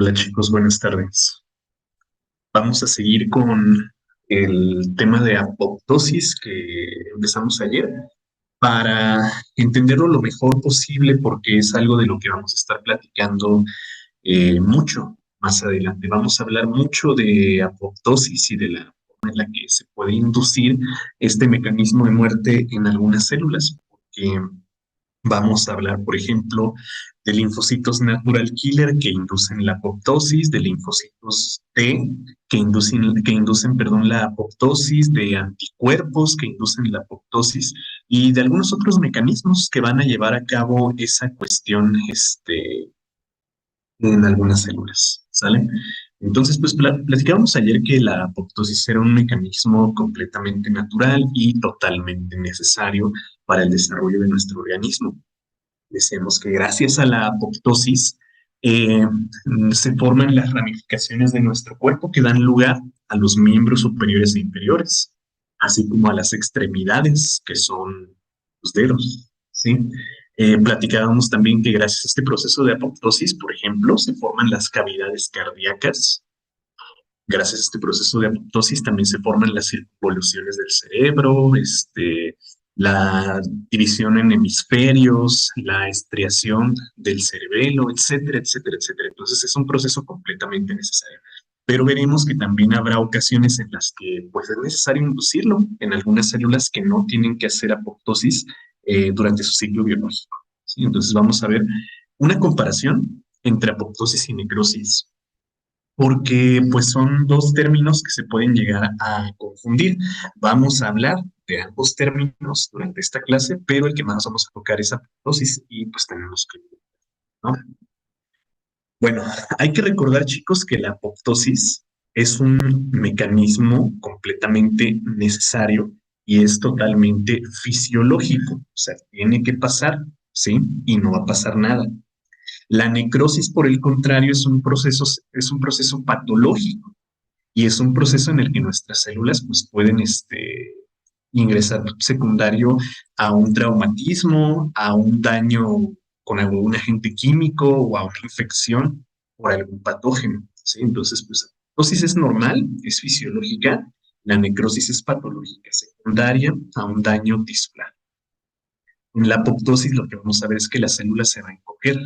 Hola chicos, buenas tardes. Vamos a seguir con el tema de apoptosis que empezamos ayer para entenderlo lo mejor posible porque es algo de lo que vamos a estar platicando mucho más adelante. Vamos a hablar mucho de apoptosis y de la forma en la que se puede inducir este mecanismo de muerte en algunas células, porque vamos a hablar, por ejemplo, de linfocitos natural killer que inducen la apoptosis, de linfocitos T que inducen, la apoptosis, de anticuerpos que inducen la apoptosis y de algunos otros mecanismos que van a llevar a cabo esa cuestión, en algunas células, ¿sale? Entonces, pues platicábamos ayer que la apoptosis era un mecanismo completamente natural y totalmente necesario para el desarrollo de nuestro organismo. Decíamos que gracias a la apoptosis eh, se forman las ramificaciones de nuestro cuerpo que dan lugar a los miembros superiores e inferiores, así como a las extremidades, que son los dedos, ¿sí? Platicábamos también que gracias a este proceso de apoptosis, por ejemplo, se forman las cavidades cardíacas. Gracias a este proceso de apoptosis también se forman las circunvoluciones del cerebro, la división en hemisferios, la estriación del cerebelo, etcétera, etcétera, etcétera. Entonces es un proceso completamente necesario. Pero veremos que también habrá ocasiones en las que pues, es necesario inducirlo en algunas células que no tienen que hacer apoptosis durante su ciclo biológico, ¿sí? Entonces vamos a ver una comparación entre apoptosis y necrosis porque pues son dos términos que se pueden llegar a confundir. Vamos a hablar de ambos términos durante esta clase, pero el que más vamos a tocar es apoptosis y pues tenemos que, ¿no? Bueno, hay que recordar, chicos, que la apoptosis es un mecanismo completamente necesario y es totalmente fisiológico. O sea, tiene que pasar, ¿sí? Y no va a pasar nada. La necrosis, por el contrario, es un proceso patológico y es un proceso en el que nuestras células pues, pueden ingresar secundario a un traumatismo, a un daño con algún agente químico o a una infección por algún patógeno, ¿sí? Entonces, pues, la apoptosis es normal, es fisiológica, la necrosis es patológica, secundaria a un daño tisular. En la apoptosis lo que vamos a ver es que la célula se va a encoger,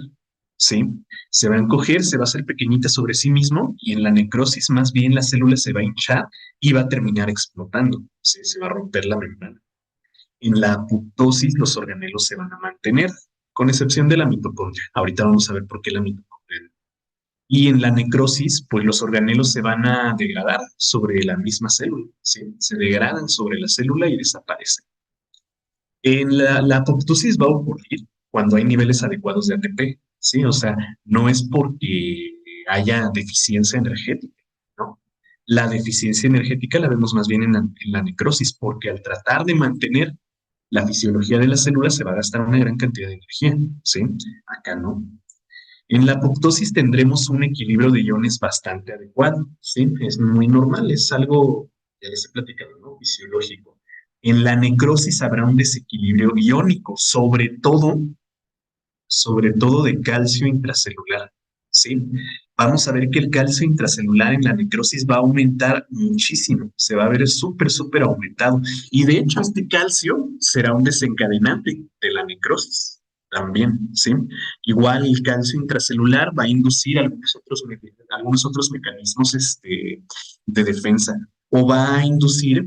¿sí? Se va a encoger, se va a hacer pequeñita sobre sí mismo y en la necrosis más bien la célula se va a hinchar y va a terminar explotando, ¿sí? Se va a romper la membrana. En la apoptosis los organelos se van a mantener, con excepción de la mitocondria. Ahorita vamos a ver por qué la mitocondria. Y en la necrosis, pues los organelos se van a degradar sobre la misma célula, ¿sí? Se degradan sobre la célula y desaparecen. La apoptosis va a ocurrir cuando hay niveles adecuados de ATP, ¿sí? O sea, no es porque haya deficiencia energética, ¿no? La deficiencia energética la vemos más bien en la necrosis, porque al tratar de mantener la fisiología de la célula se va a gastar una gran cantidad de energía, ¿sí? Acá no. En la apoptosis tendremos un equilibrio de iones bastante adecuado, ¿sí? Es muy normal, es algo, ya les he platicado, ¿no? Fisiológico. En la necrosis habrá un desequilibrio iónico, sobre todo de calcio intracelular, ¿sí? Vamos a ver que el calcio intracelular en la necrosis va a aumentar muchísimo, se va a ver súper, súper aumentado. Y de hecho, este calcio será un desencadenante de la necrosis también, ¿sí? Igual el calcio intracelular va a inducir algunos otros mecanismos de defensa o va a inducir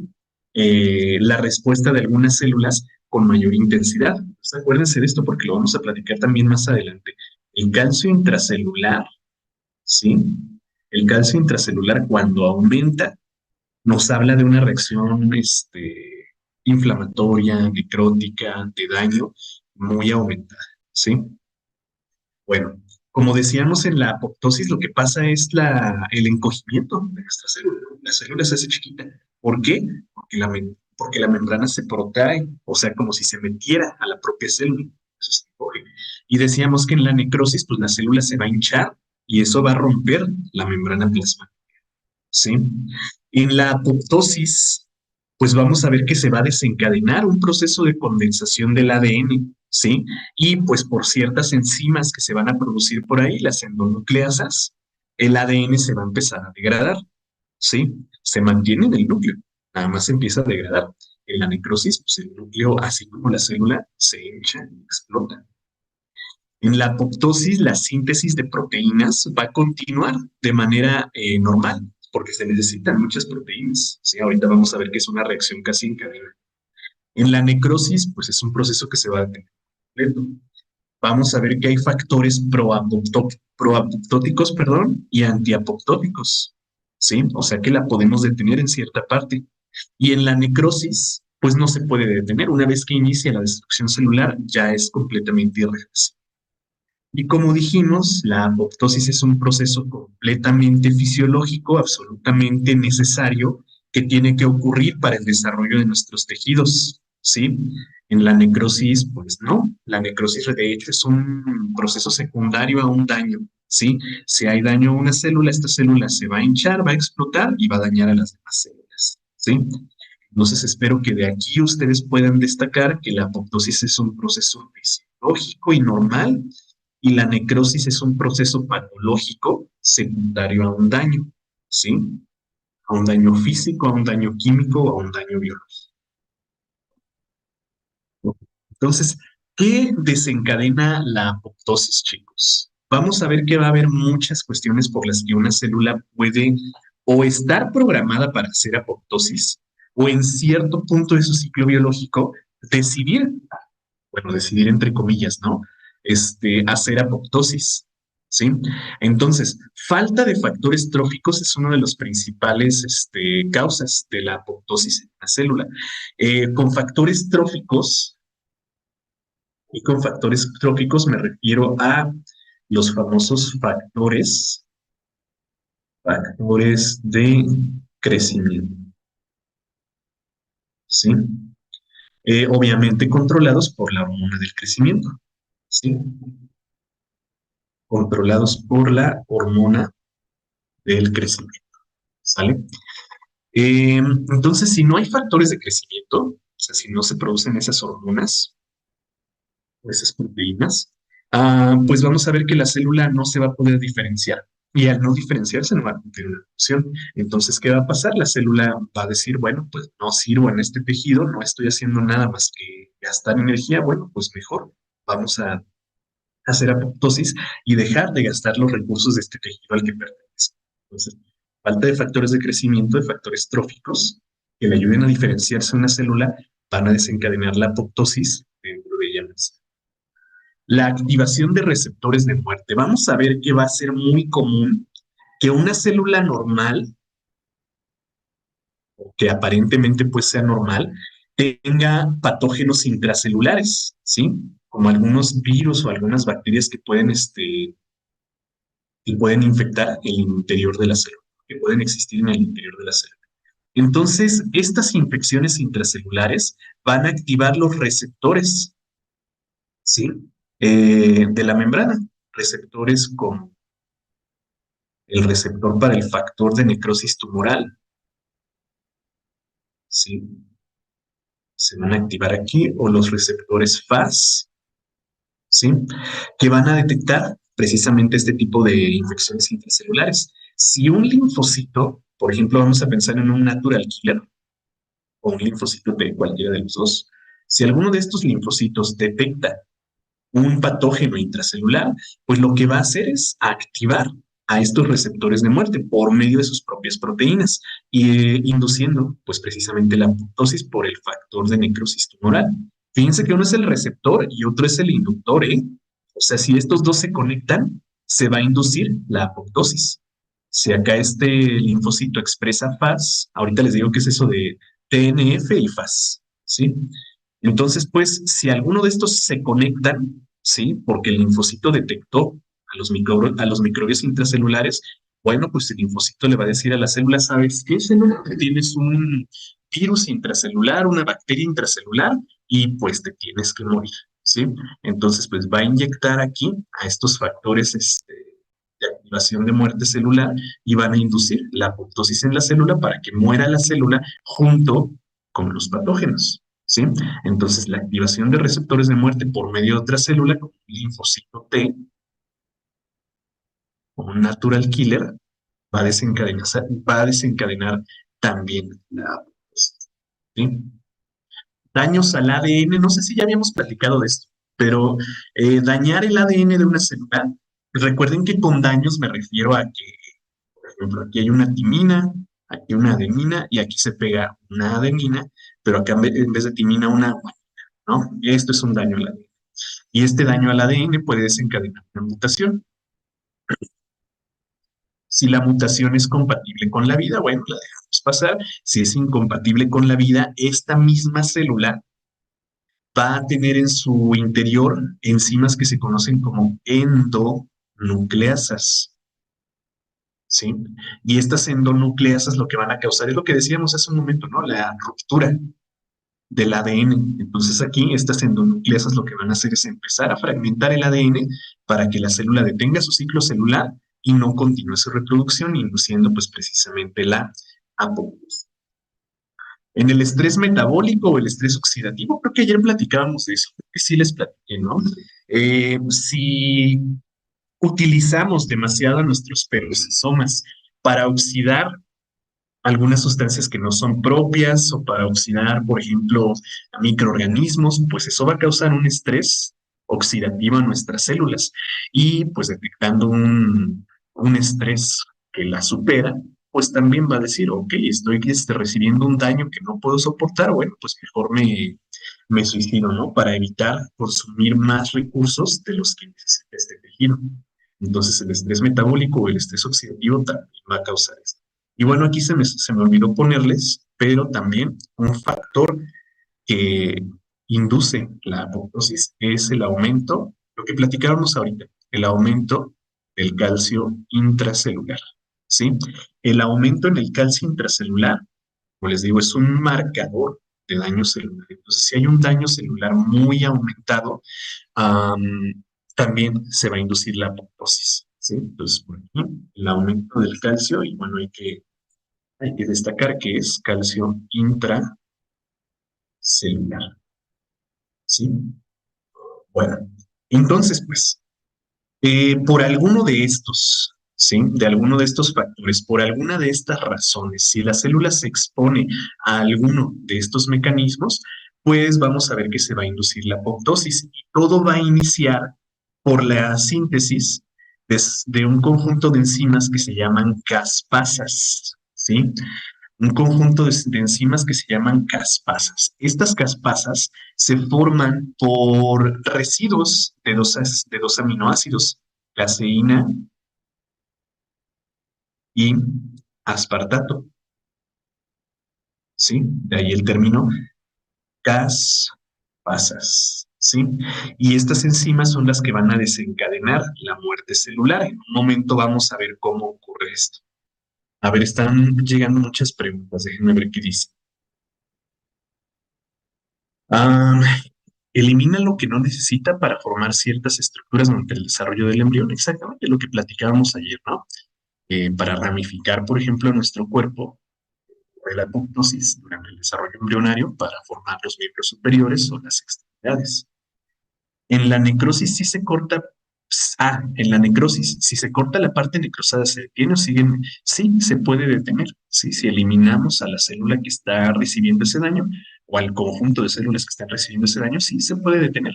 la respuesta de algunas células con mayor intensidad. Entonces, acuérdense de esto porque lo vamos a platicar también más adelante. El calcio intracelular, ¿sí? El calcio intracelular cuando aumenta nos habla de una reacción inflamatoria, necrótica, de daño muy aumentada, ¿sí? Bueno, como decíamos en la apoptosis, lo que pasa es el encogimiento de nuestra célula, ¿no? La célula se hace chiquita. ¿Por qué? Porque la membrana se protrae, o sea, como si se metiera a la propia célula. Eso se encoge. Y decíamos que en la necrosis, pues la célula se va a hinchar y eso va a romper la membrana plasmática, ¿sí? En la apoptosis, pues vamos a ver que se va a desencadenar un proceso de condensación del ADN, ¿sí? Y pues por ciertas enzimas que se van a producir por ahí, las endonucleasas, el ADN se va a empezar a degradar, ¿sí? Se mantiene en el núcleo, nada más se empieza a degradar. En la necrosis, pues el núcleo, así como la célula, se hincha y explota. En la apoptosis, la síntesis de proteínas va a continuar de manera normal, porque se necesitan muchas proteínas. ¿Sí? Ahorita vamos a ver que es una reacción casi en cadena. En la necrosis, pues es un proceso que se va a detener completo. Vamos a ver que hay factores proapoptóticos, perdón, y antiapoptóticos. ¿Sí? O sea que la podemos detener en cierta parte. Y en la necrosis, pues no se puede detener. Una vez que inicia la destrucción celular, ya es completamente irreversible. Y como dijimos, la apoptosis es un proceso completamente fisiológico, absolutamente necesario, que tiene que ocurrir para el desarrollo de nuestros tejidos, ¿sí? En la necrosis, pues no. La necrosis, de hecho, es un proceso secundario a un daño, ¿sí? Si hay daño a una célula, esta célula se va a hinchar, va a explotar y va a dañar a las demás células, ¿sí? Entonces espero que de aquí ustedes puedan destacar que la apoptosis es un proceso fisiológico y normal y la necrosis es un proceso patológico secundario a un daño, ¿sí? A un daño físico, a un daño químico o a un daño biológico. Entonces, ¿qué desencadena la apoptosis, chicos? Vamos a ver que va a haber muchas cuestiones por las que una célula puede o estar programada para hacer apoptosis o en cierto punto de su ciclo biológico decidir, bueno, decidir entre comillas, ¿no? Hacer apoptosis, ¿sí? Entonces, falta de factores tróficos es una de las principales causas de la apoptosis en la célula. Con factores tróficos, y con factores tróficos me refiero a los famosos factores de crecimiento, ¿sí? Obviamente controlados por la hormona del crecimiento, ¿sí? Controlados por la hormona del crecimiento, ¿sale? Entonces, si no hay factores de crecimiento, o sea, si no se producen esas hormonas o esas proteínas, pues vamos a ver que la célula no se va a poder diferenciar. Y al no diferenciarse no va a cumplir una función. Entonces, ¿qué va a pasar? La célula va a decir, bueno, pues no sirvo en este tejido, no estoy haciendo nada más que gastar energía, bueno, pues mejor vamos a hacer apoptosis y dejar de gastar los recursos de este tejido al que pertenece. Entonces, falta de factores de crecimiento, de factores tróficos que le ayuden a diferenciarse una célula, van a desencadenar la apoptosis dentro de ella misma. La activación de receptores de muerte. Vamos a ver que va a ser muy común que una célula normal, o que aparentemente pues sea normal, tenga patógenos intracelulares, ¿sí? Como algunos virus o algunas bacterias que pueden infectar el interior de la célula, que pueden existir en el interior de la célula. Entonces, estas infecciones intracelulares van a activar los receptores, ¿sí? De la membrana, receptores como el receptor para el factor de necrosis tumoral, ¿sí? Se van a activar aquí, o los receptores FAS, ¿sí? Que van a detectar precisamente este tipo de infecciones intracelulares. Si un linfocito, por ejemplo, vamos a pensar en un natural killer o un linfocito de cualquiera de los dos, si alguno de estos linfocitos detecta un patógeno intracelular, pues lo que va a hacer es activar a estos receptores de muerte por medio de sus propias proteínas y induciendo pues precisamente la apoptosis por el factor de necrosis tumoral. Fíjense que uno es el receptor y otro es el inductor, ¿eh? O sea, si estos dos se conectan, se va a inducir la apoptosis. Si acá este linfocito expresa FAS, ahorita les digo qué es eso de TNF y FAS, ¿sí? Entonces, pues, si alguno de estos se conectan, ¿sí? Porque el linfocito detectó a los microbios intracelulares, bueno, pues el linfocito le va a decir a la célula, ¿sabes qué, célula? Tienes un virus intracelular, una bacteria intracelular, y pues te tienes que morir, ¿sí? Entonces, pues va a inyectar aquí a estos factores de activación de muerte celular y van a inducir la apoptosis en la célula para que muera la célula junto con los patógenos, ¿sí? Entonces, la activación de receptores de muerte por medio de otra célula, como el linfocito T o un natural killer, va a desencadenar también la apoptosis, ¿sí? Daños al ADN, no sé si ya habíamos platicado de esto, pero dañar el ADN de una célula, recuerden que con daños me refiero a que, por ejemplo, aquí hay una timina, aquí una adenina y aquí se pega una adenina, pero acá en vez de timina una guanina, ¿no? Esto es un daño al ADN. Y este daño al ADN puede desencadenar una mutación. Si la mutación es compatible con la vida, bueno, la dejamos pasar. Si es incompatible con la vida, esta misma célula va a tener en su interior enzimas que se conocen como endonucleasas, ¿sí? Y estas endonucleasas lo que van a causar es lo que decíamos hace un momento, ¿no? La ruptura del ADN. Entonces aquí estas endonucleasas lo que van a hacer es empezar a fragmentar el ADN para que la célula detenga su ciclo celular y no continúe su reproducción, induciendo pues precisamente la apoptosis. En el estrés metabólico o el estrés oxidativo, creo que ayer platicábamos de eso, creo que sí les platiqué, ¿no? Si utilizamos demasiado nuestros peroxisomas para oxidar algunas sustancias que no son propias o para oxidar, por ejemplo, a microorganismos, pues eso va a causar un estrés oxidativo a nuestras células. Y pues detectando un estrés que la supera, pues también va a decir, ok, estoy recibiendo un daño que no puedo soportar, bueno, pues mejor me suicido, ¿no? Para evitar consumir más recursos de los que necesita este tejido. Entonces, el estrés metabólico o el estrés oxidativo también va a causar esto. Y bueno, aquí se me olvidó ponerles, pero también un factor que induce la apoptosis es el aumento, lo que platicábamos ahorita, el aumento del calcio intracelular, ¿sí? El aumento en el calcio intracelular, como les digo, es un marcador de daño celular. Entonces, si hay un daño celular muy aumentado, am, también se va a inducir la apoptosis, ¿sí? Entonces, por aquí, el aumento del calcio, y bueno, hay que destacar que es calcio intracelular, ¿sí? Bueno, entonces, pues, por alguno de estos, ¿sí? De alguno de estos factores, por alguna de estas razones, si la célula se expone a alguno de estos mecanismos, pues vamos a ver que se va a inducir la apoptosis y todo va a iniciar por la síntesis de un conjunto de enzimas que se llaman caspasas, ¿sí? Un conjunto de enzimas que se llaman caspasas. Estas caspasas se forman por residuos de dos aminoácidos, caseína y aspartato, ¿sí? De ahí el término caspasas, ¿sí? Y estas enzimas son las que van a desencadenar la muerte celular. En un momento vamos a ver cómo ocurre esto. A ver, están llegando muchas preguntas, déjenme ver qué dice. Ah, elimina lo que no necesita para formar ciertas estructuras durante el desarrollo del embrión. Exactamente lo que platicábamos ayer, ¿no? Para ramificar, por ejemplo, nuestro cuerpo, de la apoptosis durante el desarrollo embrionario para formar los miembros superiores o las extremidades. En la necrosis sí se corta. En la necrosis, si se corta la parte necrosada, ¿se detiene o siguen? Sí, se puede detener. Sí, si eliminamos a la célula que está recibiendo ese daño o al conjunto de células que están recibiendo ese daño, sí se puede detener.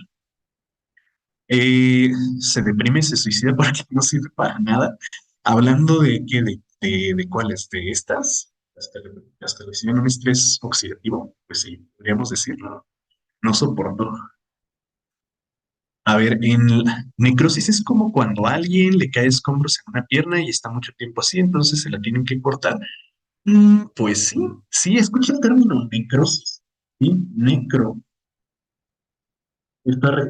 Eh, Se deprime, se suicida porque no sirve para nada. Hablando de qué, de cuáles, de estas, las que reciben un estrés oxidativo, pues sí, podríamos decirlo, no soportó. A ver, en la necrosis es como cuando a alguien le cae escombros en una pierna y está mucho tiempo así, entonces se la tienen que cortar. Pues sí, sí, escucha el término necrosis, ¿sí? Necro.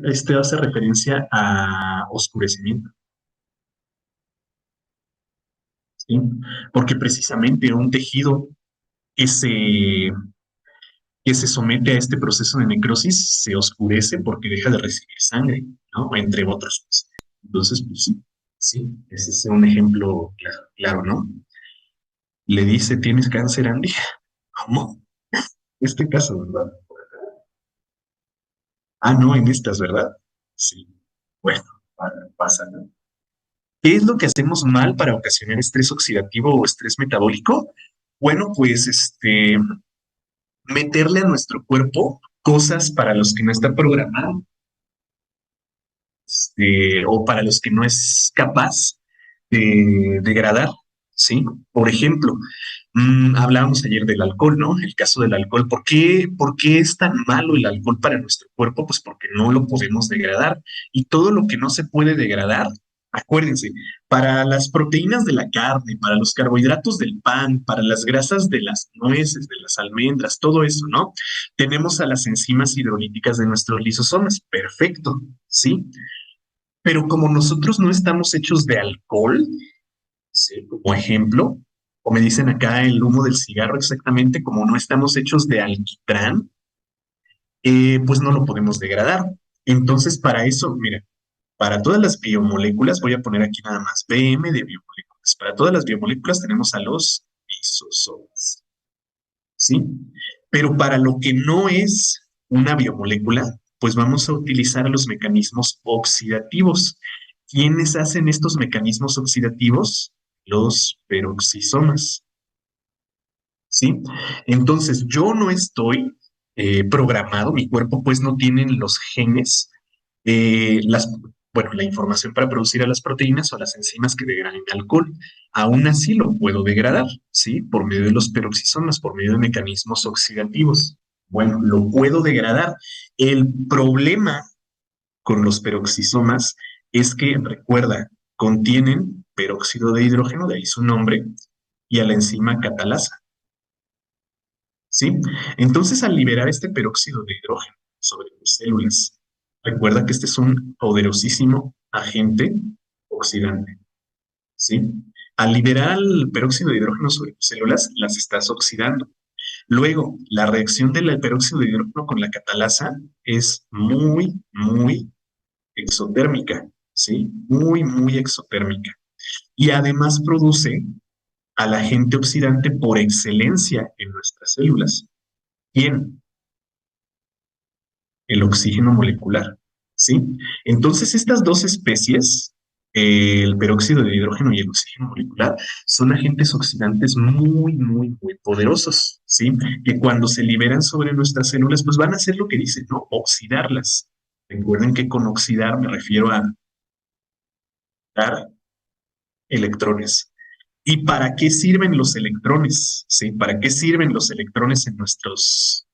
Este hace referencia a oscurecimiento, ¿sí? Porque precisamente un tejido que se, que se somete a este proceso de necrosis se oscurece porque deja de recibir sangre, ¿no? Entre otros, pues. Entonces, pues sí, sí, ese es un ejemplo claro, claro, ¿no? Le dice, ¿tienes cáncer, Andy? ¿Cómo? Este caso, ¿verdad? Ah, no, en estas, ¿verdad? Sí. Bueno, pasa, ¿no? ¿Qué es lo que hacemos mal para ocasionar estrés oxidativo o estrés metabólico? Bueno, pues meterle a nuestro cuerpo cosas para los que no está programado, o para los que no es capaz de degradar, ¿sí? Por ejemplo, hablábamos ayer del alcohol, ¿no? El caso del alcohol. ¿Por qué es tan malo el alcohol para nuestro cuerpo? Pues porque no lo podemos degradar. Y todo lo que no se puede degradar, acuérdense, para las proteínas de la carne, para los carbohidratos del pan, para las grasas de las nueces, de las almendras, todo eso, ¿no? Tenemos a las enzimas hidrolíticas de nuestros lisosomas. Perfecto, ¿sí? Pero como nosotros no estamos hechos de alcohol, ¿sí? Como ejemplo, o me dicen acá el humo del cigarro exactamente, como no estamos hechos de alquitrán, pues no lo podemos degradar. Entonces, para eso, mira, para todas las biomoléculas, voy a poner aquí nada más BM de biomoléculas. Para todas las biomoléculas tenemos a los lisosomas, ¿sí? Pero para lo que no es una biomolécula, pues vamos a utilizar los mecanismos oxidativos. ¿Quiénes hacen estos mecanismos oxidativos? Los peroxisomas, ¿sí? Entonces, yo no estoy programado, mi cuerpo pues no tiene los genes, bueno, la información para producir a las proteínas o a las enzimas que degradan el alcohol. Aún así lo puedo degradar, ¿sí? Por medio de los peroxisomas, por medio de mecanismos oxidativos. Bueno, lo puedo degradar. El problema con los peroxisomas es que, recuerda, contienen peróxido de hidrógeno, de ahí su nombre, y a la enzima catalasa. ¿Sí? Entonces, al liberar este peróxido de hidrógeno sobre tus células, recuerda que este es un poderosísimo agente oxidante, ¿sí? Al liberar el peróxido de hidrógeno sobre tus células, las estás oxidando. Luego, la reacción del peróxido de hidrógeno con la catalasa es muy, muy exotérmica, ¿sí? Muy, muy exotérmica. Y además produce al agente oxidante por excelencia en nuestras células. ¿Quién? El oxígeno molecular, ¿sí? Entonces, estas dos especies, el peróxido de hidrógeno y el oxígeno molecular, son agentes oxidantes muy, muy, muy poderosos, ¿sí? Que cuando se liberan sobre nuestras células, pues van a hacer lo que dicen, ¿no? Oxidarlas. Recuerden que con oxidar me refiero a dar electrones. ¿Y para qué sirven los electrones? ¿Sí? ¿Para qué sirven los electrones en nuestras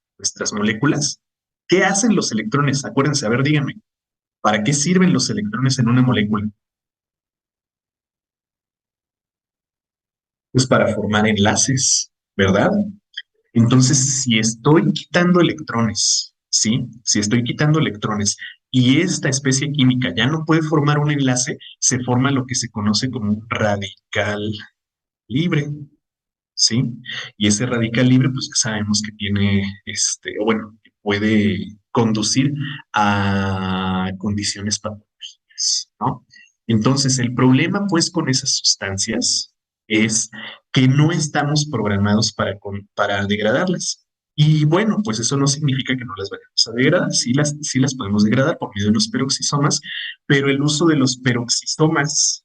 moléculas? ¿Qué hacen los electrones? Acuérdense, a ver, díganme. ¿Para qué sirven los electrones en una molécula? Pues para formar enlaces, ¿verdad? Entonces, si estoy quitando electrones, ¿sí? Si estoy quitando electrones y esta especie química ya no puede formar un enlace, se forma lo que se conoce como un radical libre, ¿sí? Y ese radical libre, pues ya sabemos que tiene, o bueno, que puede conducir a condiciones patológicas, ¿no? Entonces, el problema, pues, con esas sustancias es que no estamos programados para degradarlas. Y bueno, pues eso no significa que no las vayamos a degradar, sí las podemos degradar por medio de los peroxisomas, pero el uso de los peroxisomas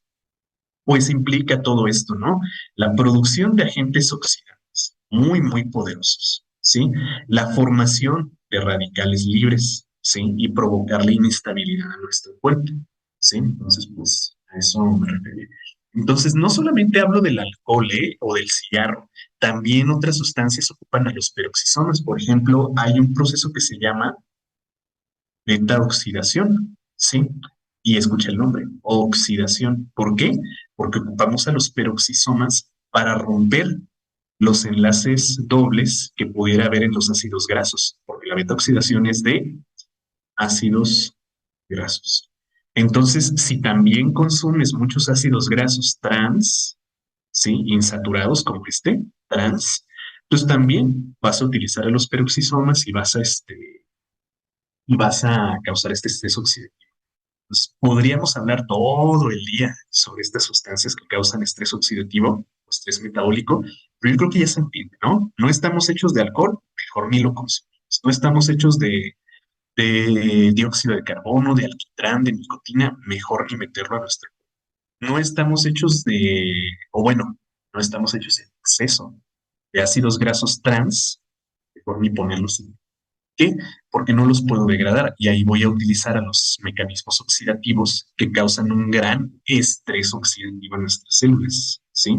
pues implica todo esto, ¿no? La producción de agentes oxidantes muy, muy poderosos, ¿sí? La formación de radicales libres, ¿sí? Y provocar la inestabilidad a nuestro cuerpo, ¿sí? Entonces, pues a eso me refería. Entonces, no solamente hablo del alcohol, o del cigarro, también otras sustancias ocupan a los peroxisomas. Por ejemplo, hay un proceso que se llama beta oxidación, ¿sí? Y escucha el nombre, oxidación. ¿Por qué? Porque ocupamos a los peroxisomas para romper los enlaces dobles que pudiera haber en los ácidos grasos, porque la beta oxidación es de ácidos grasos. Entonces, si también consumes muchos ácidos grasos trans, ¿sí? Insaturados como trans, pues también vas a utilizar a los peroxisomas y vas a causar este estrés oxidativo. Pues, podríamos hablar todo el día sobre estas sustancias que causan estrés oxidativo o estrés metabólico, pero yo creo que ya se entiende, ¿no? No estamos hechos de alcohol, mejor ni lo consumimos. No estamos hechos de dióxido de carbono, de alquitrán, de nicotina, mejor ni meterlo a nuestro cuerpo. No estamos hechos o bueno, no estamos hechos en exceso de ácidos grasos trans, por ni ponerlos en qué, porque no los puedo degradar y ahí voy a utilizar a los mecanismos oxidativos que causan un gran estrés oxidativo en nuestras células, ¿sí?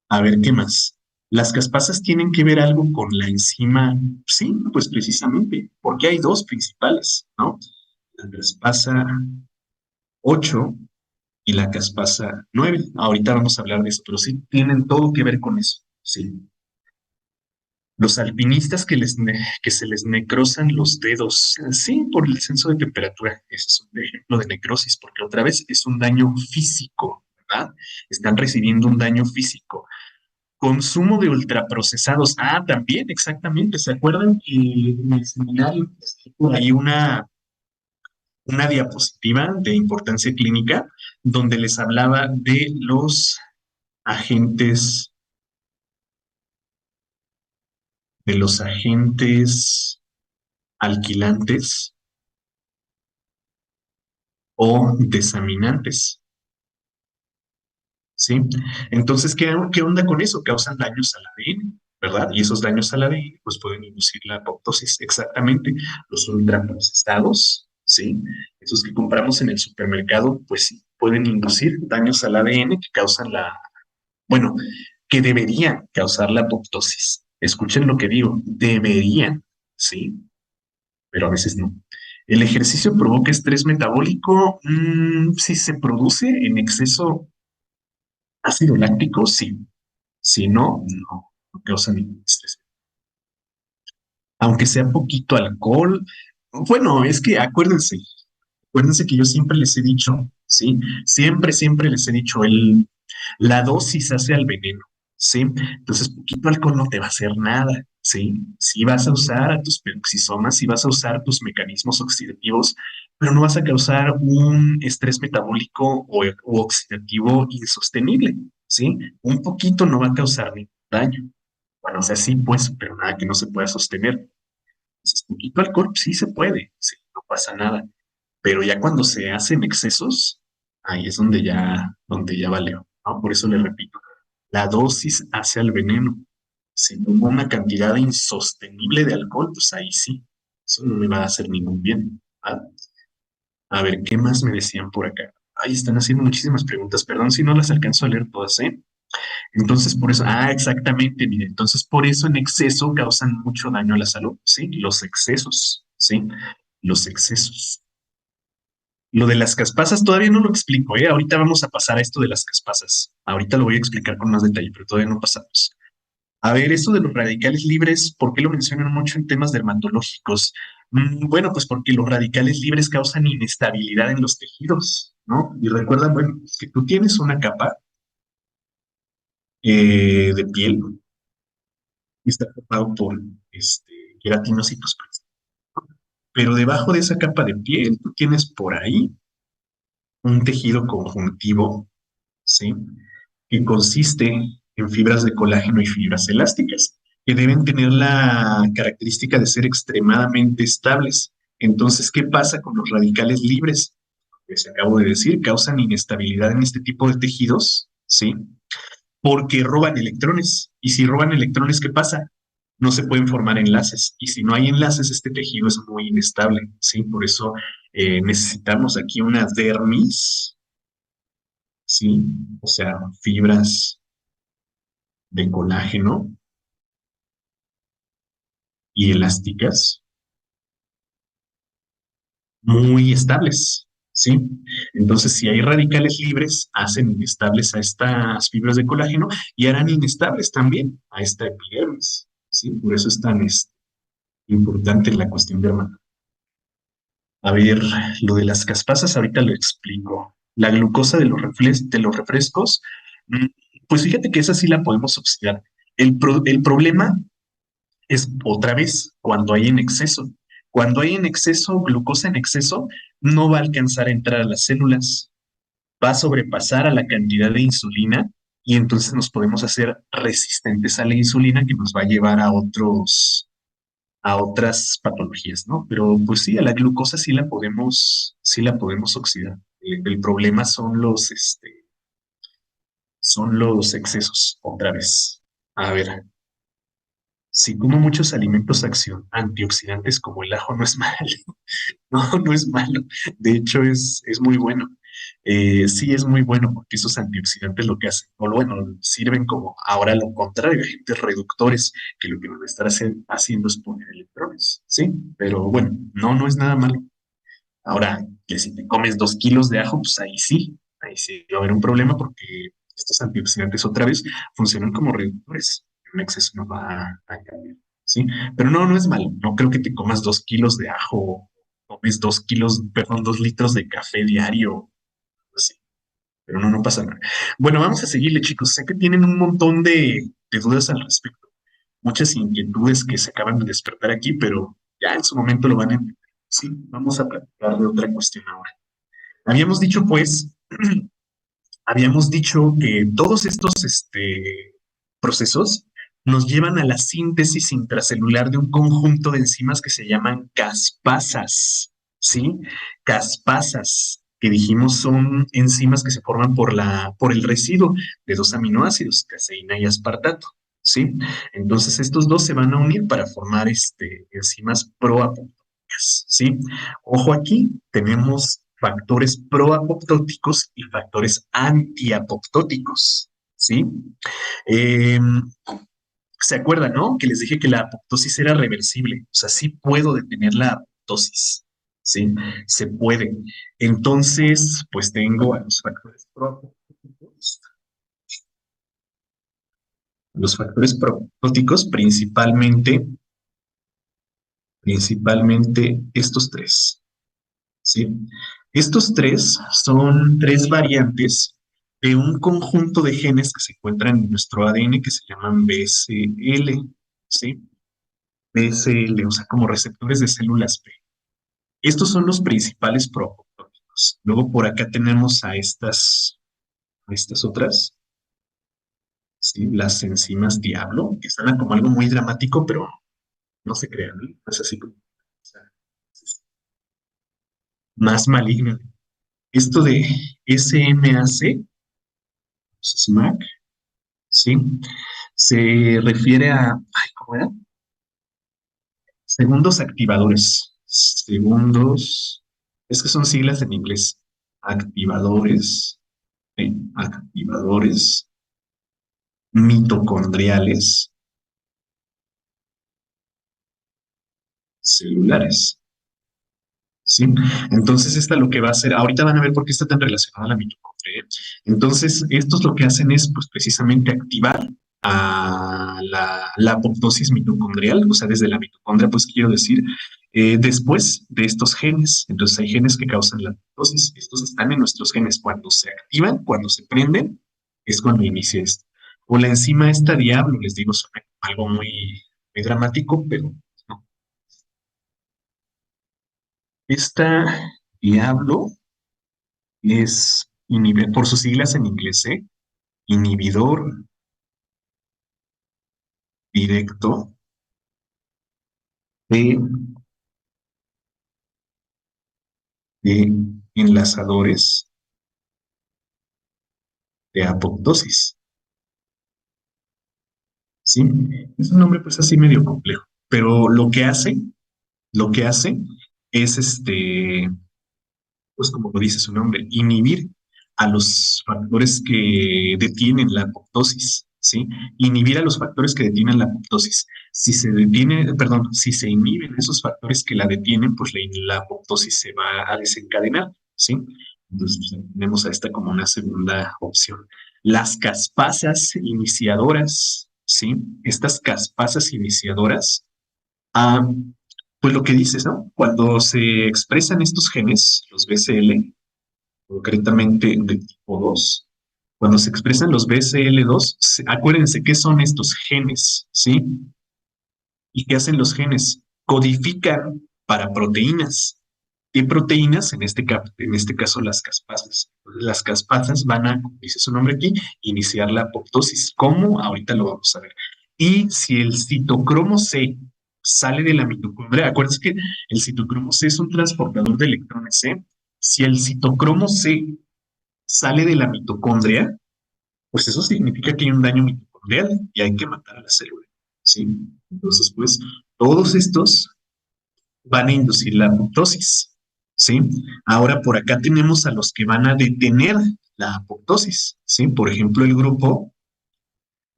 A ver, ¿qué más? Las caspasas tienen que ver algo con la enzima, sí, pues precisamente, porque hay dos principales, ¿no? La caspasa 8 y la caspasa 9. Ahorita vamos a hablar de eso, pero sí tienen todo que ver con eso, sí. Los alpinistas que se les necrosan los dedos, sí, por el descenso de temperatura. Ese es un ejemplo de necrosis, porque otra vez es un daño físico, ¿verdad? Están recibiendo un daño físico. Consumo de ultraprocesados. Ah, también, exactamente. ¿Se acuerdan que en el seminario hay una diapositiva de importancia clínica donde les hablaba agentes, de los agentes alquilantes o desaminantes? ¿Sí? Entonces, ¿qué onda con eso? Causan daños al ADN, ¿verdad? Y esos daños al ADN, pues pueden inducir la apoptosis. Exactamente. Los ultraprocesados, ¿sí? Esos que compramos en el supermercado, pues sí, pueden inducir daños al ADN que causan bueno, que deberían causar la apoptosis. Escuchen lo que digo, deberían, ¿sí? Pero a veces no. ¿El ejercicio provoca estrés metabólico? Si se produce en exceso ácido láctico, sí. Si no, no causa ningún estrés. Aunque sea poquito alcohol. Bueno, es que acuérdense que yo siempre les he dicho, ¿sí? Siempre les he dicho, la dosis hace al veneno, ¿sí? Entonces, poquito alcohol no te va a hacer nada, ¿sí? Sí vas a usar a tus peroxisomas, sí vas a usar tus mecanismos oxidativos, pero no vas a causar un estrés metabólico o oxidativo insostenible, ¿sí? Un poquito no va a causar ningún daño. Bueno, o sea, sí, pues, pero nada que no se pueda sostener. Entonces, poquito alcohol sí se puede, sí, no pasa nada. Pero ya cuando se hacen excesos, ahí es donde ya valió, ¿no? Por eso le repito, la dosis hace al veneno. Si tomo una cantidad insostenible de alcohol, pues ahí sí, eso no me va a hacer ningún bien. ¿Va? A ver, ¿qué más me decían por acá? Ahí están haciendo muchísimas preguntas, perdón si no las alcanzo a leer todas, ¿eh? Entonces, por eso, exactamente, mire, entonces por eso en exceso causan mucho daño a la salud, ¿sí? Los excesos, ¿sí? Los excesos. Lo de las caspasas todavía no lo explico, ¿eh? Ahorita vamos a pasar a esto de las caspasas. Ahorita lo voy a explicar con más detalle, pero todavía no pasamos. A ver, eso de los radicales libres, ¿por qué lo mencionan mucho en temas dermatológicos? Bueno, pues porque los radicales libres causan inestabilidad en los tejidos, ¿no? Y recuerda, bueno, es que tú tienes una capa de piel y está formado por queratinocitos, pues. Pero debajo de esa capa de piel, tú tienes por ahí un tejido conjuntivo, ¿sí? Que consiste en fibras de colágeno y fibras elásticas, que deben tener la característica de ser extremadamente estables. Entonces, ¿qué pasa con los radicales libres? Les acabo de decir, causan inestabilidad en este tipo de tejidos, ¿sí? Porque roban electrones. Y si roban electrones, ¿qué pasa? No se pueden formar enlaces. Y si no hay enlaces, este tejido es muy inestable, ¿sí? Por eso necesitamos aquí una dermis, ¿sí? O sea, fibras de colágeno y elásticas muy estables, ¿sí? Entonces, si hay radicales libres, hacen inestables a estas fibras de colágeno y harán inestables también a esta epidermis, ¿sí? Por eso es tan importante la cuestión dermal. A ver, lo de las caspasas ahorita lo explico. La glucosa de los refrescos, mm, pues fíjate que esa sí la podemos oxidar. El problema es otra vez cuando hay en exceso. Cuando hay en exceso, glucosa en exceso, no va a alcanzar a entrar a las células, va a sobrepasar a la cantidad de insulina y entonces nos podemos hacer resistentes a la insulina que nos va a llevar a otras patologías, ¿no? Pero pues sí, a la glucosa sí la podemos oxidar. El problema son los excesos, otra vez. A ver, si como muchos alimentos antioxidantes como el ajo no es malo, no, no es malo. De hecho, es muy bueno. Sí, es muy bueno porque esos antioxidantes lo que hacen, o bueno, sirven como ahora lo contrario, agentes reductores, que lo que van a estar haciendo es poner electrones, ¿sí? Pero bueno, no, no es nada malo. Ahora, que si te comes 2 kilos de ajo, pues ahí sí va a haber un problema porque estos antioxidantes otra vez funcionan como reductores. Un exceso no va a cambiar, ¿sí? Pero no, no es malo. No creo que te comas 2 kilos de ajo o comes 2 kilos, perdón, 2 litros de café diario, así. Pero no, no pasa nada. Bueno, vamos a seguirle, chicos. Sé que tienen un montón de dudas al respecto, muchas inquietudes que se acaban de despertar aquí, pero ya en su momento lo van a entender. Sí, vamos a platicar de otra cuestión ahora. Habíamos dicho, pues, habíamos dicho que todos estos procesos nos llevan a la síntesis intracelular de un conjunto de enzimas que se llaman caspasas, ¿sí? Caspasas, que dijimos son enzimas que se forman por el residuo de dos aminoácidos, caseína y aspartato, ¿sí? Entonces estos dos se van a unir para formar enzimas proapoptóticas, ¿sí? Ojo aquí, tenemos factores proapoptóticos y factores antiapoptóticos, ¿sí? Eh, ¿Se acuerdan, no? Que les dije que la apoptosis era reversible, o sea, sí puedo detener la apoptosis, ¿sí? Se puede. Entonces, pues tengo a los factores proapoptóticos. Los factores proapoptóticos principalmente estos tres, ¿sí? Estos tres son tres variantes de un conjunto de genes que se encuentran en nuestro ADN que se llaman BSL, ¿sí? BSL, o sea, como receptores de células B. Estos son los principales proapoptóticos. Luego por acá tenemos a estas otras, ¿sí? Las enzimas diablo, que suena como algo muy dramático, pero no se crean, ¿no? Es así como, o sea, es más maligno. Esto de SMAC, SMAC, ¿sí? Se refiere a, ay, ¿cómo era? Segundos activadores. Segundos, es que son siglas en inglés. Activadores, activadores mitocondriales celulares. ¿Sí? Entonces, esta lo que va a hacer, ahorita van a ver por qué está tan relacionada a la mitocondria. Entonces, estos lo que hacen es, pues, precisamente activar a la apoptosis mitocondrial, o sea, desde la mitocondria, pues quiero decir, después de estos genes. Entonces, hay genes que causan la apoptosis. Estos están en nuestros genes. Cuando se activan, cuando se prenden, es cuando inicia esto. O la enzima esta diablo, les digo, suena algo muy, muy dramático, pero no. Esta diablo es por sus siglas en inglés, ¿eh? Inhibidor directo de, de enlazadores de apoptosis, ¿sí? Es un nombre pues así medio complejo, pero lo que hace es pues como lo dice su nombre, inhibir a los factores que detienen la apoptosis, ¿sí? Inhibir a los factores que detienen la apoptosis. Si se detiene, perdón, si se inhiben esos factores que la detienen, pues la apoptosis se va a desencadenar, ¿sí? Entonces pues, tenemos a esta como una segunda opción. Las caspasas iniciadoras, ¿sí? Estas caspasas iniciadoras, ah, pues lo que dices, ¿no? Cuando se expresan estos genes, los BCL, concretamente de tipo 2, cuando se expresan los BCL2, acuérdense qué son estos genes, ¿sí? ¿Y qué hacen los genes? Codifican para proteínas. ¿Qué proteínas? En este caso, las caspasas. Las caspasas van a, como dice su nombre aquí, iniciar la apoptosis. ¿Cómo? Ahorita lo vamos a ver. Y si el citocromo C sale de la mitocondria, acuérdense que el citocromo C es un transportador de electrones, ¿eh? Si el citocromo C sale de la mitocondria, pues eso significa que hay un daño mitocondrial y hay que matar a la célula, ¿sí? Entonces, pues, todos estos van a inducir la apoptosis, ¿sí? Ahora, por acá tenemos a los que van a detener la apoptosis, ¿sí? Por ejemplo, el grupo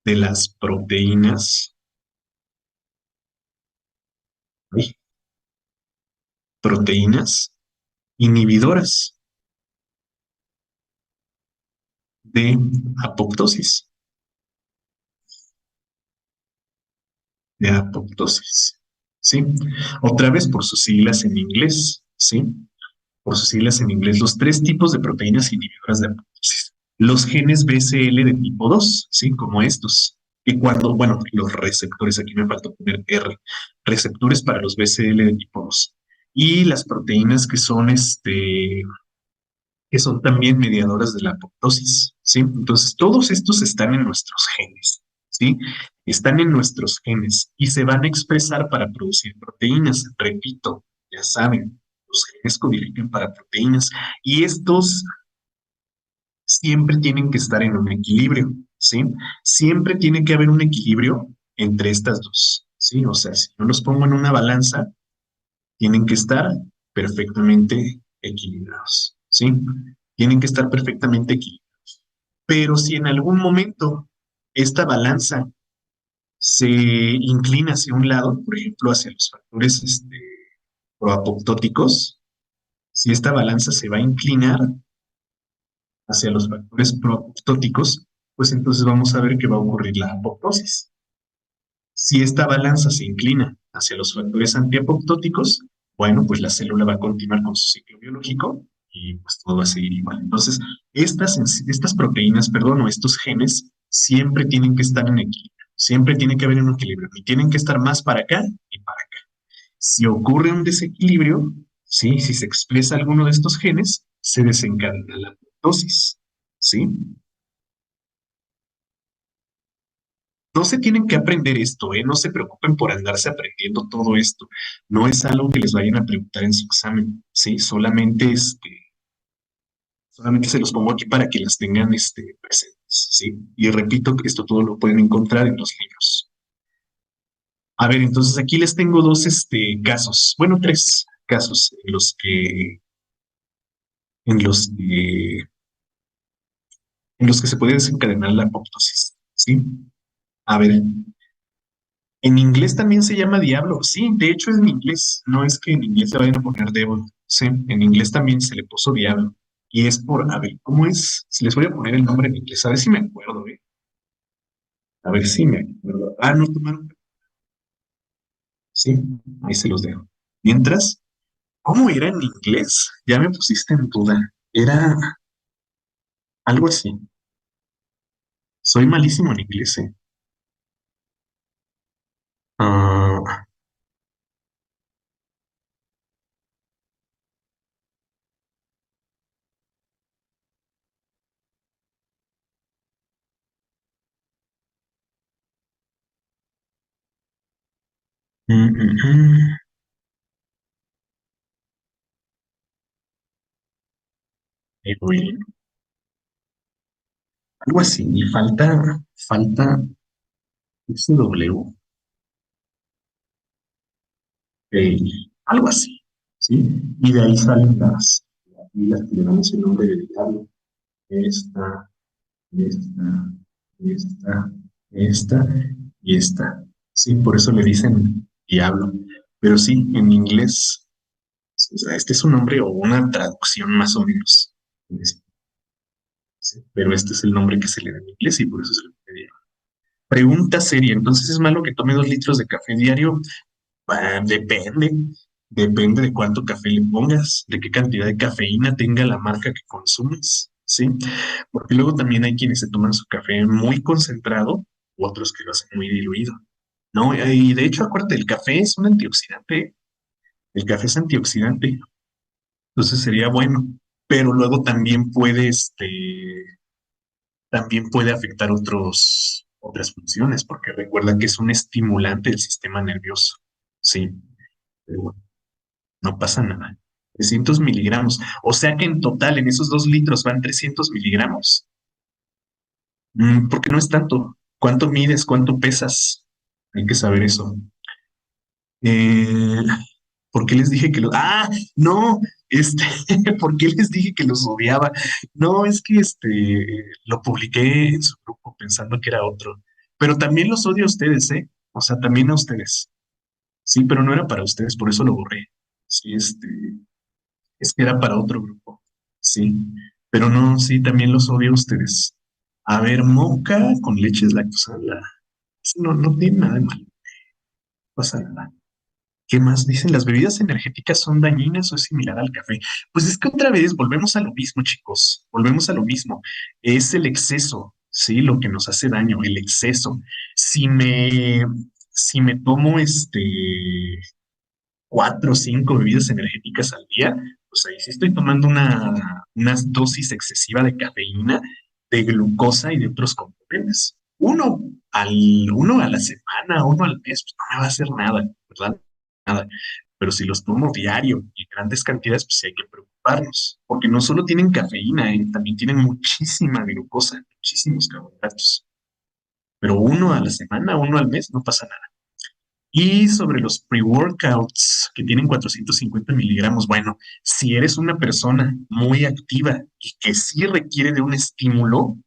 de las proteínas, ay, proteínas inhibidoras de apoptosis, de apoptosis, ¿sí? Otra vez por sus siglas en inglés, ¿sí? Por sus siglas en inglés, los tres tipos de proteínas inhibidoras de apoptosis. Los genes BCL de tipo 2, ¿sí? Como estos. Y cuando, bueno, los receptores, aquí me falta poner R, receptores para los BCL de tipo 2. Y las proteínas que son también mediadoras de la apoptosis, ¿sí? Entonces, todos estos están en nuestros genes, ¿sí? Están en nuestros genes y se van a expresar para producir proteínas. Repito, ya saben, los genes codifican para proteínas y estos siempre tienen que estar en un equilibrio, ¿sí? Siempre tiene que haber un equilibrio entre estas dos, ¿sí? O sea, si yo los pongo en una balanza, tienen que estar perfectamente equilibrados, ¿sí? Tienen que estar perfectamente equilibrados. Pero si en algún momento esta balanza se inclina hacia un lado, por ejemplo, hacia los factores proapoptóticos, si esta balanza se va a inclinar hacia los factores proapoptóticos, pues entonces vamos a ver que va a ocurrir la apoptosis. Si esta balanza se inclina hacia los factores antiapoptóticos, bueno, pues la célula va a continuar con su ciclo biológico y pues todo va a seguir igual. Entonces, estas proteínas, perdón, o estos genes siempre tienen que estar en equilibrio, siempre tiene que haber un equilibrio y tienen que estar más para acá y para acá. Si ocurre un desequilibrio, ¿sí? Si se expresa alguno de estos genes, se desencadena la apoptosis, ¿sí? No se tienen que aprender esto, ¿eh? No se preocupen por andarse aprendiendo todo esto. No es algo que les vayan a preguntar en su examen, ¿sí? Solamente se los pongo aquí para que las tengan presentes, ¿sí? Y repito que esto todo lo pueden encontrar en los libros. A ver, entonces aquí les tengo dos casos, bueno, tres casos en los que, en los que se puede desencadenar la apoptosis, ¿sí? A ver, en inglés también se llama diablo. Sí, de hecho es en inglés. No es que en inglés le vayan a poner devil. Sí, en inglés también se le puso diablo. Y es por, a ver, ¿cómo es? Si les voy a poner el nombre en inglés, a ver si me acuerdo, ¿eh? A ver si me acuerdo. Ah, no tomaron. Sí, ahí se los dejo. Mientras, ¿cómo era en inglés? Ya me pusiste en duda. Era algo así. Soy malísimo en inglés, ¿eh? Ah, mm, mm, mm. Heroína. Algo así. Y falta SW. Algo así, ¿sí? Y de ahí salen las que le damos el nombre de diablo. Esta, esta, esta, esta y esta. Sí, por eso le dicen diablo. Pero sí, en inglés, o sea, este es un nombre o una traducción más o menos. Sí, pero este es el nombre que se le da en inglés y por eso se le pide diablo. Pregunta seria, ¿entonces es malo que tome 2 litros de café diario? Ah, depende de cuánto café le pongas, de qué cantidad de cafeína tenga la marca que consumes, ¿sí? Porque luego también hay quienes se toman su café muy concentrado, u otros que lo hacen muy diluido, ¿no? Y de hecho, acuérdate, el café es un antioxidante, el café es antioxidante, entonces sería bueno, pero luego también puede afectar otras funciones, porque recuerda que es un estimulante del sistema nervioso, ¿sí? Pero bueno, no pasa nada. 300 miligramos. O sea que en total en esos 2 litros van 300 miligramos. Porque no es tanto. ¿Cuánto mides? ¿Cuánto pesas? Hay que saber eso. Eh, ¿Por qué les dije que los... Ah, no, este, ¿por qué les dije que los odiaba? No, es que lo publiqué en su grupo pensando que era otro. Pero también los odio a ustedes, ¿eh? O sea, también a ustedes. Sí, pero no era para ustedes, por eso lo borré. Sí, es que era para otro grupo. Sí, pero no, sí, también los odio a ustedes. A ver, moca con leche es lactosa. Eso no tiene nada de malo, no pasa nada. ¿Qué más dicen? ¿Las bebidas energéticas son dañinas o es similar al café? Pues es que otra vez volvemos a lo mismo, chicos. Volvemos a lo mismo. Es el exceso, ¿sí? Lo que nos hace daño, el exceso. Si me, si me tomo 4 o 5 bebidas energéticas al día, pues ahí sí estoy tomando una dosis excesiva de cafeína, de glucosa y de otros componentes. Uno a la semana, uno al mes, pues no me va a hacer nada, ¿verdad? Nada. Pero si los tomo diario y en grandes cantidades, pues sí hay que preocuparnos, porque no solo tienen cafeína, también tienen muchísima glucosa, muchísimos carbohidratos. Pero uno a la semana, uno al mes, no pasa nada. Y sobre los pre-workouts que tienen 450 miligramos, bueno, si eres una persona muy activa y que sí requiere de un estímulo,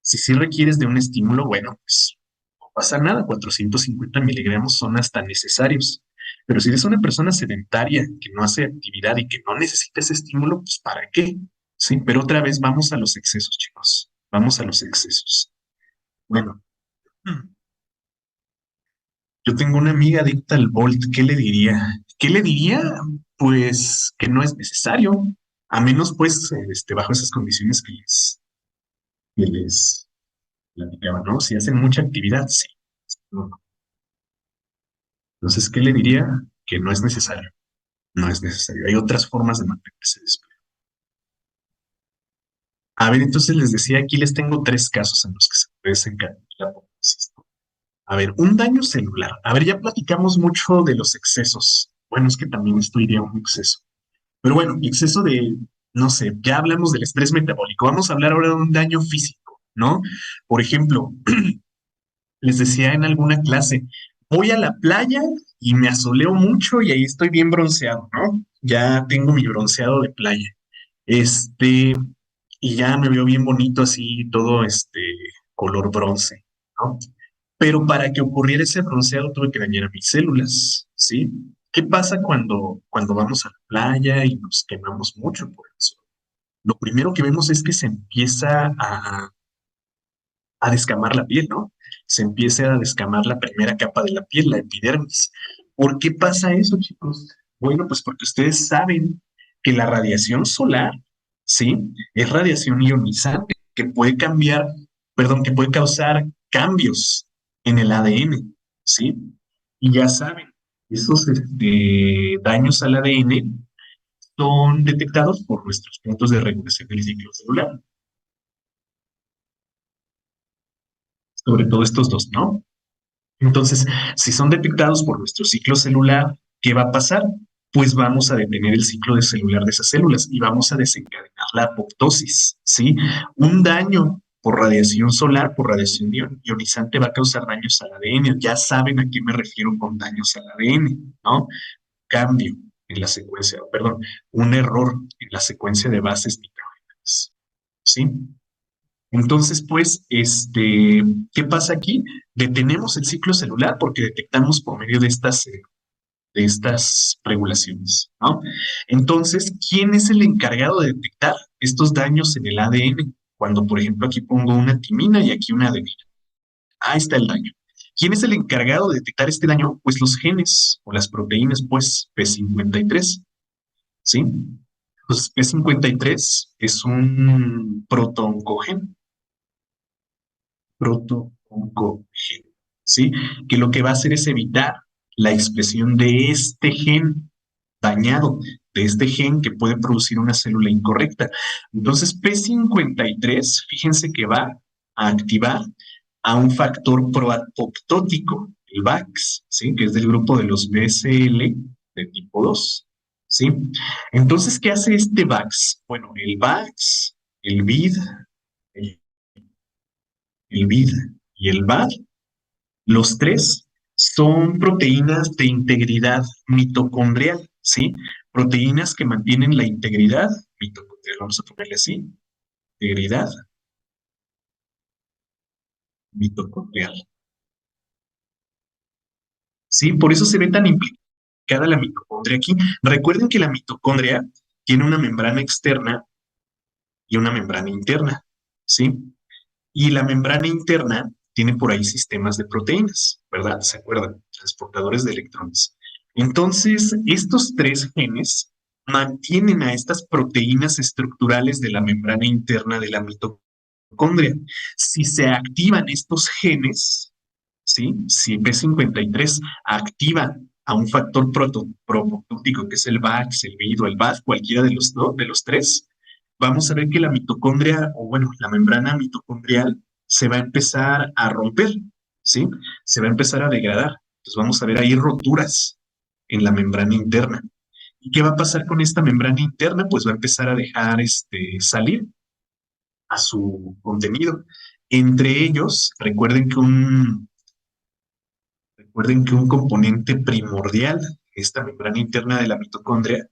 si sí requieres de un estímulo, bueno, pues no pasa nada, 450 miligramos son hasta necesarios. Pero si eres una persona sedentaria que no hace actividad y que no necesita ese estímulo, pues ¿para qué? Sí, pero otra vez vamos a los excesos, chicos. Vamos a los excesos. Bueno, yo tengo una amiga adicta al Bolt, ¿qué le diría? ¿Qué le diría? Pues que no es necesario, a menos pues bajo esas condiciones que les platicaba, ¿no? Si hacen mucha actividad, sí. No. Entonces, ¿qué le diría? Que no es necesario, no es necesario. Hay otras formas de mantenerse despierto. A ver, entonces les decía, aquí les tengo 3 casos en los que se puede desencadenar la apoptosis. A ver, un daño celular. A ver, ya platicamos mucho de los excesos. Bueno, es que también esto iría a un exceso. Pero bueno, exceso de, no sé, ya hablamos del estrés metabólico. Vamos a hablar ahora de un daño físico, ¿no? Por ejemplo, les decía en alguna clase, voy a la playa y me asoleo mucho y ahí estoy bien bronceado, ¿no? Ya tengo mi bronceado de playa. Este, y ya me veo bien bonito así, todo color bronce, ¿no? Pero para que ocurriera ese bronceado tuve que dañar a mis células, ¿sí? ¿Qué pasa cuando vamos a la playa y nos quemamos mucho por eso? Lo primero que vemos es que se empieza a descamar la piel, ¿no? Se empieza a descamar la primera capa de la piel, la epidermis. ¿Por qué pasa eso, chicos? Bueno, pues porque ustedes saben que la radiación solar, ¿sí? Es radiación ionizante que puede cambiar, perdón, que puede causar cambios en el ADN, ¿sí? Y ya saben, esos daños al ADN son detectados por nuestros puntos de regulación del ciclo celular, sobre todo estos dos, ¿no? Entonces, si son detectados por nuestro ciclo celular, ¿qué va a pasar? Pues vamos a detener el ciclo de celular de esas células y vamos a desencadenar la apoptosis, ¿sí? Un daño por radiación solar, por radiación ionizante, va a causar daños al ADN. Ya saben a qué me refiero con daños al ADN, ¿no? Cambio en la secuencia, perdón, un error en la secuencia de bases nitrogenadas, ¿sí? Entonces, pues, ¿qué pasa aquí? Detenemos el ciclo celular porque detectamos por medio de estas regulaciones, ¿no? Entonces, ¿quién es el encargado de detectar estos daños en el ADN? Cuando, por ejemplo, aquí pongo una timina y aquí una adenina. Ahí está el daño. ¿Quién es el encargado de detectar este daño? Pues los genes o las proteínas, pues, P53, ¿sí? Pues P53 es un protooncogen, proto-oncogénese, ¿sí? Que lo que va a hacer es evitar la expresión de este gen dañado, de este gen que puede producir una célula incorrecta. Entonces, P53, fíjense que va a activar a un factor proapoptótico, el VAX, ¿sí? Que es del grupo de los BSL de tipo 2. ¿sí? Entonces, ¿qué hace este VAX? Bueno, el VAX, el VID, el el VID y el VAD, los tres son proteínas de integridad mitocondrial, ¿sí? Proteínas que mantienen la integridad mitocondrial, vamos a ponerle así, integridad mitocondrial. Sí, por eso se ve tan implicada la mitocondria aquí. Recuerden que la mitocondria tiene una membrana externa y una membrana interna, ¿sí? Y la membrana interna tiene por ahí sistemas de proteínas, ¿verdad? ¿Se acuerdan? Transportadores de electrones. Entonces, estos tres genes mantienen a estas proteínas estructurales de la membrana interna de la mitocondria. Si se activan estos genes, ¿sí? Si P53 activa a un factor propóptico que es el VAX, el VID o el VAD, cualquiera de de los tres, vamos a ver que la mitocondria, o bueno, la membrana mitocondrial se va a empezar a romper, ¿sí? Se va a empezar a degradar. Entonces vamos a ver ahí roturas en la membrana interna. ¿Y qué va a pasar con esta membrana interna? Pues va a empezar a dejar salir a su contenido. Entre ellos, recuerden que un componente primordial de esta membrana interna de la mitocondria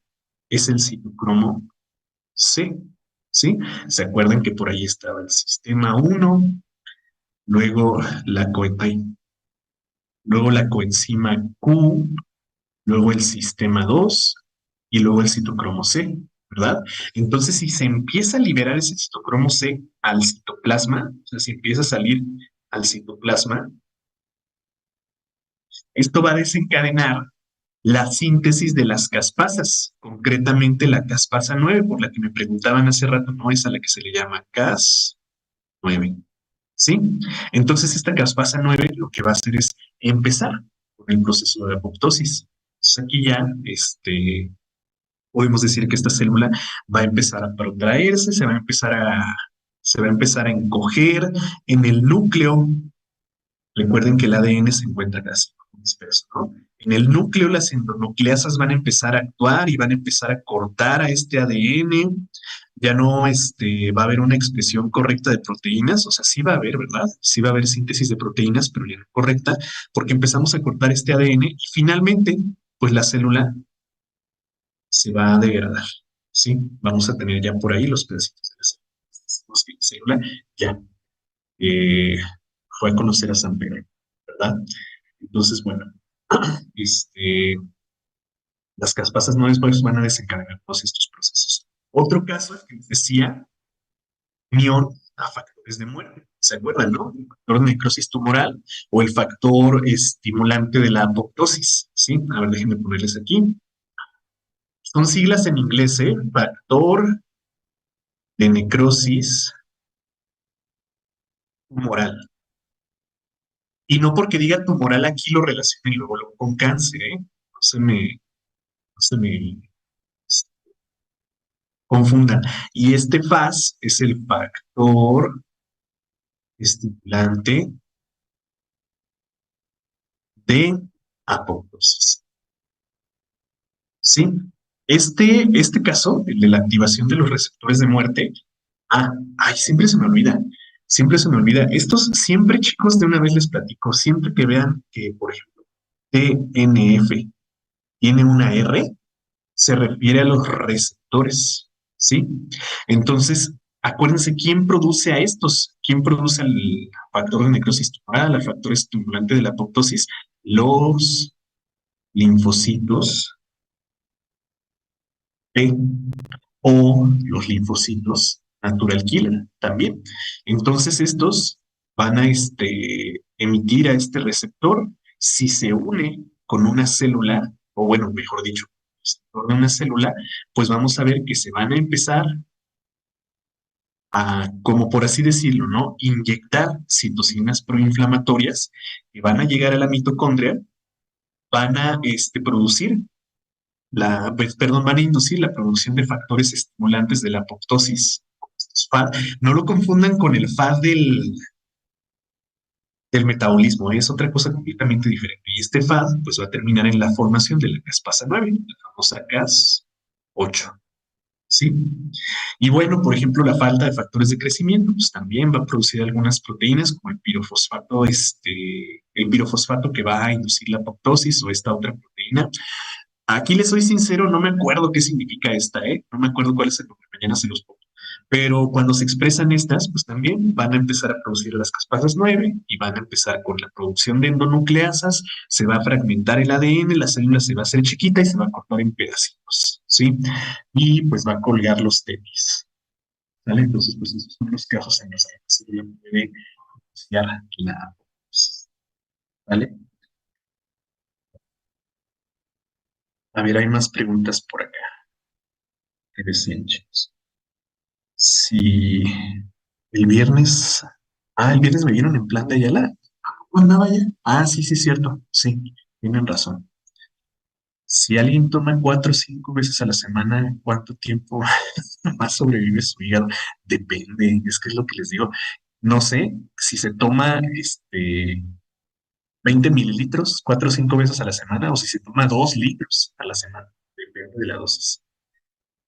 es el citocromo C, ¿sí? ¿Se acuerdan que por ahí estaba el sistema 1, luego la, luego la coenzima Q, luego el sistema 2 y luego el citocromo C, ¿verdad? Entonces, si se empieza a liberar ese citocromo C al citoplasma, o sea, si empieza a salir al citoplasma, esto va a desencadenar la síntesis de las caspasas, concretamente la caspasa 9, por la que me preguntaban hace rato, no es a la que se le llama Cas9, ¿sí? Entonces esta caspasa 9 lo que va a hacer es empezar con el proceso de apoptosis. Entonces aquí ya, podemos decir que esta célula va a empezar a protraerse, se va a empezar a encoger en el núcleo. Recuerden que el ADN se encuentra casi disperso, ¿no? En el núcleo las endonucleasas van a empezar a actuar y van a empezar a cortar a este ADN. Ya no va a haber una expresión correcta de proteínas, o sea, sí va a haber, ¿verdad? Sí va a haber síntesis de proteínas, pero ya no correcta, porque empezamos a cortar este ADN y finalmente, pues la célula se va a degradar, ¿sí? Vamos a tener ya por ahí los pedacitos de la célula. Decimos que la célula ya eh, fue a conocer a San Pedro, ¿verdad? Entonces, bueno, este, las caspasas no después van a desencadenar todos estos procesos. Otro caso que les decía, unión a factores de muerte. ¿Se acuerdan, no? El factor de necrosis tumoral o el factor estimulante de la apoptosis, ¿sí? A ver, déjenme ponerles aquí. Son siglas en inglés, ¿eh? Factor de necrosis tumoral. Y no porque diga tumoral aquí lo relacionen luego con cáncer, ¿eh? No se me confundan. Y este FAS es el factor estimulante de apoptosis. ¿Sí? Este caso, el de la activación de los receptores de muerte, ay, siempre se me olvida. Estos siempre, chicos, de una vez les platico, siempre que vean que, por ejemplo, TNF tiene una R, se refiere a los receptores, ¿sí? Entonces, acuérdense quién produce a estos, quién produce el factor de necrosis tumoral, el factor estimulante de la apoptosis, los linfocitos T o los linfocitos natural killer también. Entonces, estos van a emitir a este receptor si se une con una célula, o bueno, mejor dicho, de una célula, pues vamos a ver que se van a empezar a, como por así decirlo, ¿no? Inyectar citocinas proinflamatorias que van a llegar a la mitocondria, van a producir perdón, van a inducir la producción de factores estimulantes de la apoptosis. FAD. No lo confundan con el FAD del metabolismo, es otra cosa completamente diferente. Y este FAD pues va a terminar en la formación de la caspasa 9, la famosa Cas9. 8. Sí. Y bueno, por ejemplo, la falta de factores de crecimiento, pues también va a producir algunas proteínas como el pirofosfato que va a inducir la apoptosis o esta otra proteína. Aquí les soy sincero, no me acuerdo qué significa esta, ¿eh? No me acuerdo cuál es el nombre, mañana se los pongo. Pero cuando se expresan estas, pues también van a empezar a producir las caspasas 9 y van a empezar con la producción de endonucleasas, se va a fragmentar el ADN, la célula se va a hacer chiquita y se va a cortar en pedacitos, ¿sí? Y pues va a colgar los tenis, ¿vale? Entonces, pues esos son los casos en los que la célula puede iniciar la apoptosis, ¿vale? A ver, hay más preguntas por acá. ¿Qué decían, chicos? Si el viernes, el viernes me vieron en plan de Ayala. ¿Cómo andaba ya? Sí, sí, es cierto. Sí, tienen razón. Si alguien toma 4 o 5 veces a la semana, ¿cuánto tiempo más sobrevive su hígado? Depende, es que es lo que les digo. No sé si se toma 20 mililitros 4 o 5 veces a la semana o si se toma 2 litros a la semana. Depende de la dosis.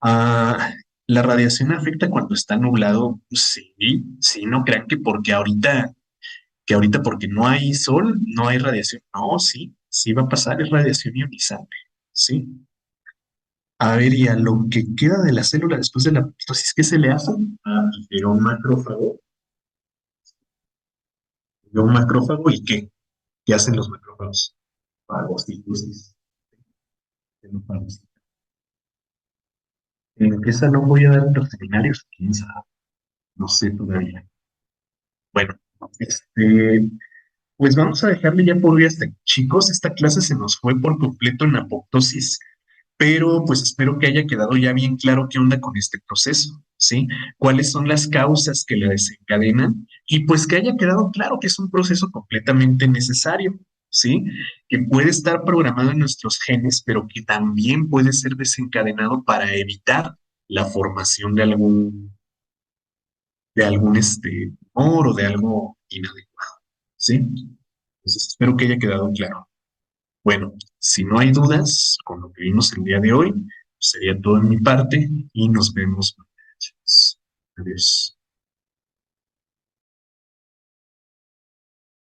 Ah, la radiación afecta cuando está nublado. Sí, sí, no crean que ahorita porque no hay sol, no hay radiación. No, sí, sí va a pasar, es radiación ionizante. Sí. A ver, y a lo que queda de la célula después de la apoptosis, ¿qué se le hace? Llegó un macrófago, llegó un macrófago y ¿qué? ¿Qué hacen los macrófagos? Fagocitosis. ¿En qué salón voy a dar los seminarios? ¿Quién sabe? No sé todavía. Bueno, pues vamos a dejarle ya por hoy hasta aquí. Chicos, esta clase se nos fue por completo en apoptosis, pero pues espero que haya quedado ya bien claro qué onda con este proceso, ¿sí? Cuáles son las causas que la desencadenan y pues que haya quedado claro que es un proceso completamente necesario, ¿sí? Que puede estar programado en nuestros genes, pero que también puede ser desencadenado para evitar la formación de algún tumor o de algo inadecuado, ¿sí? Entonces espero que haya quedado claro. Bueno, si no hay dudas con lo que vimos el día de hoy, sería todo en mi parte y nos vemos mañana. Adiós.